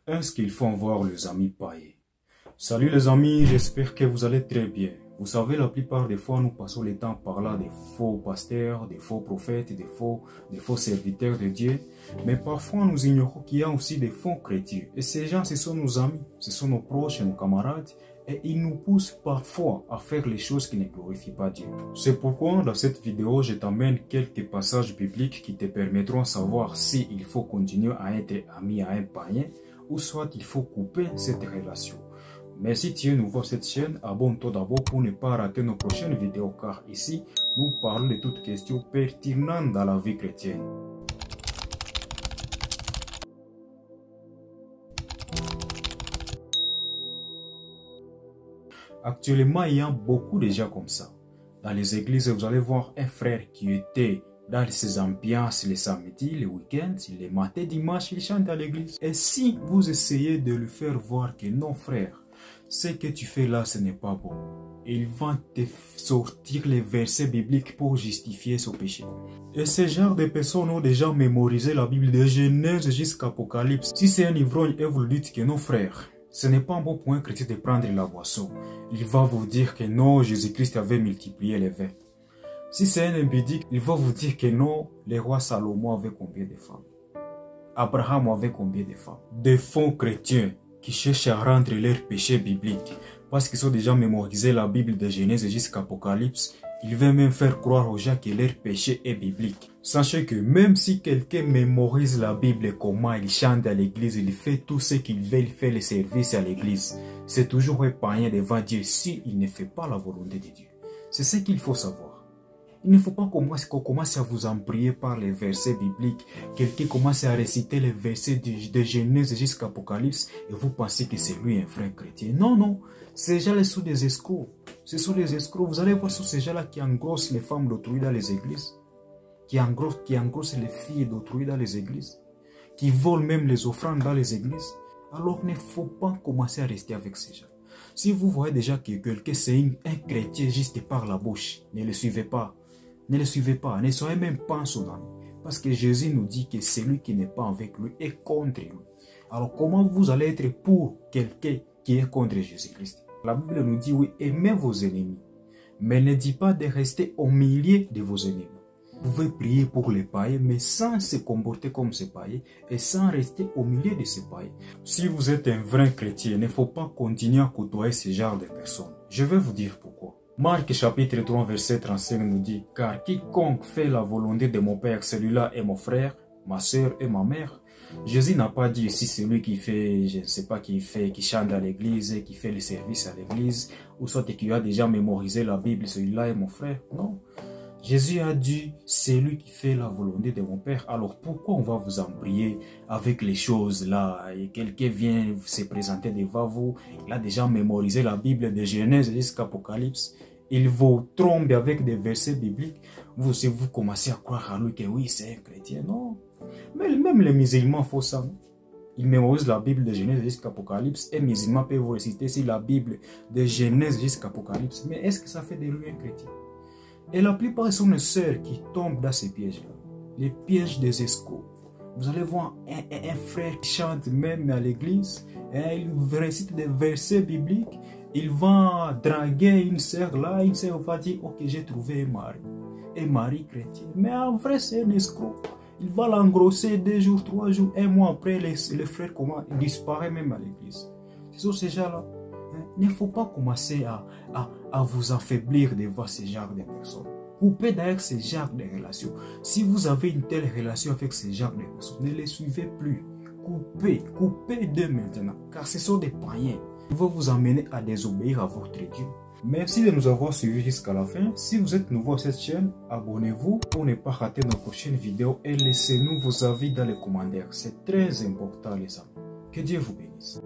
Est-ce qu'il faut en voir les amis païens? Salut les amis, j'espère que vous allez très bien. Vous savez, la plupart des fois, nous passons le temps parlant des faux pasteurs, des faux prophètes, des faux serviteurs de Dieu. Mais parfois, nous ignorons qu'il y a aussi des faux chrétiens. Et ces gens, ce sont nos amis, ce sont nos proches et nos camarades. Et ils nous poussent parfois à faire les choses qui ne glorifient pas Dieu. C'est pourquoi, dans cette vidéo, je t'emmène quelques passages bibliques qui te permettront de savoir s'il faut continuer à être ami à un païen ou soit il faut couper cette relation. Mais si tu es nouveau à cette chaîne, abonne-toi d'abord pour ne pas rater nos prochaines vidéos car ici, nous parlons de toutes questions pertinentes dans la vie chrétienne. Actuellement, il y a beaucoup de gens comme ça. Dans les églises, vous allez voir un frère qui était dans ces ambiances les samedis, les week-ends, les matins, dimanches, il chante à l'église. Et si vous essayez de lui faire voir que non frère, ce que tu fais là, ce n'est pas bon, il va te sortir les versets bibliques pour justifier son péché. Et ce genre de personnes ont déjà mémorisé la Bible de Genèse jusqu'à Apocalypse. Si c'est un ivrogne et vous lui dites que non frère, ce n'est pas un bon point chrétien de prendre la boisson. Il va vous dire que non, Jésus-Christ avait multiplié les vins. Si c'est un impudique, il va vous dire que non, le roi Salomon avait combien de femmes? Abraham avait combien de femmes? Des faux chrétiens qui cherchent à rendre leurs péchés bibliques parce qu'ils ont déjà mémorisé la Bible de Genèse jusqu'à Apocalypse. Ils veulent même faire croire aux gens que leur péché est biblique. Sachez que même si quelqu'un mémorise la Bible, comment il chante à l'église, il fait tout ce qu'il veut, il fait les services à l'église, c'est toujours un païen devant Dieu s'il ne fait pas la volonté de Dieu. C'est ce qu'il faut savoir. Il ne faut pas qu'on commence à vous embrouiller par les versets bibliques. Quelqu'un commence à réciter les versets de Genèse jusqu'à Apocalypse et vous pensez que c'est lui un vrai chrétien. Non, non. Ces gens-là sont des escrocs. Ce sont des escrocs. Vous allez voir sur ces gens-là qui engrossent les femmes d'autrui dans les églises. Qui engrossent les filles d'autrui dans les églises. Qui volent même les offrandes dans les églises. Alors, il ne faut pas commencer à rester avec ces gens. Si vous voyez déjà que quelqu'un c'est un chrétien juste par la bouche, ne le suivez pas. Ne le suivez pas, ne soyez même pas son ami. Parce que Jésus nous dit que celui qui n'est pas avec lui est contre lui. Alors comment vous allez être pour quelqu'un qui est contre Jésus-Christ? La Bible nous dit oui, aimez vos ennemis. Mais ne dit pas de rester au milieu de vos ennemis. Vous pouvez prier pour les païens, mais sans se comporter comme ces païens et sans rester au milieu de ces païens. Si vous êtes un vrai chrétien, il ne faut pas continuer à côtoyer ce genre de personnes. Je vais vous dire pourquoi. Marc chapitre 3 verset 35 nous dit « Car quiconque fait la volonté de mon Père, celui-là est mon frère, ma soeur et ma mère. » Jésus n'a pas dit si celui qui fait, je ne sais pas qui chante à l'église, qui fait les services à l'église, ou soit qui a déjà mémorisé la Bible, celui-là est mon frère. Non. Jésus a dit celui qui fait la volonté de mon Père. Alors pourquoi on va vous embrouiller avec les choses là? Et quelqu'un vient se présenter devant vous, il a déjà mémorisé la Bible de Genèse jusqu'à Apocalypse. Il vous trompe avec des versets bibliques. Vous commencez à croire à lui que oui, c'est un chrétien. Non. Mais même les musulmans font ça. Ils mémorisent la Bible de Genèse jusqu'à Apocalypse. Et les musulmans peuvent vous réciter si la Bible de Genèse jusqu'à Apocalypse. Mais est-ce que ça fait de lui un chrétien? Et la plupart sont les sœurs qui tombent dans ces pièges-là. Les pièges des escrocs. Vous allez voir un frère qui chante même à l'église. Il récite des versets bibliques. Il va draguer une sœur là. Une sœur va dire, ok, j'ai trouvé un mari. Un mari chrétien. Mais en vrai, c'est un escroc. Il va l'engrosser 2 jours, 3 jours, 1 mois après, le frère il disparaît même à l'église. C'est sur ces gens-là. Il ne faut pas commencer à vous affaiblir devant ce genre de personnes. Coupez d'ailleurs ce genre de relations. Si vous avez une telle relation avec ce genre de personnes, ne les suivez plus. Coupez d'eux maintenant, car ce sont des païens. Ils vont vous amener à désobéir à votre Dieu. Merci de nous avoir suivis jusqu'à la fin. Si vous êtes nouveau à cette chaîne, abonnez-vous pour ne pas rater nos prochaines vidéos et laissez-nous vos avis dans les commentaires. C'est très important les amis. Que Dieu vous bénisse.